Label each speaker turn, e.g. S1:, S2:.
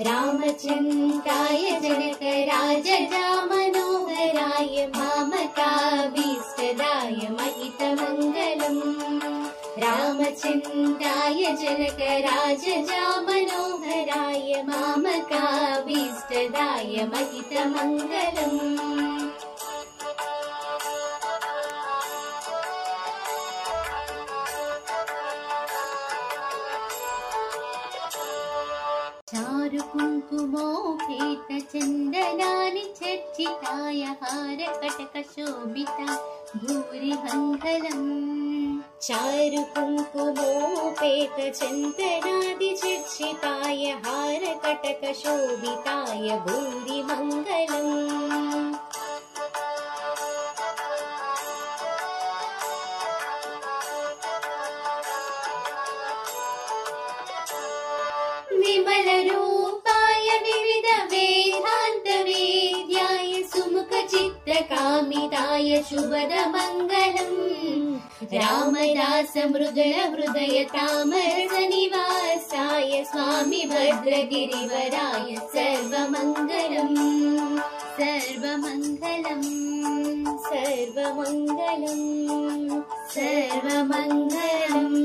S1: रामचन्द्राय जनकराजजा मनोहराय मामकाभीष्टदाय महितमङ्गलम् रामचन्द्राय जनकराजजा मनोहराय मामकाभीष्टदाय महितमङ्गलम् चारु कुङ्कुमोपेत चन्दनानि चर्चिताय हारकटकशोभिता भूरि मङ्गलम् चारु कुङ्कुमोपेत चन्दनादि चर्चिताय हारकटकशोभिताय भूरि मङ्गलम् विमलरूपाय विविध वेदान्तवेद्याय सुमुखचित्तकामिताय शुभदमङ्गलम् रामदास मृदुल हृदय तामरसनिवासाय स्वामी भद्रगिरिवराय सर्वमङ्गलम् सर्वमङ्गलम् सर्वमङ्गलम् सर्वमङ्गलम्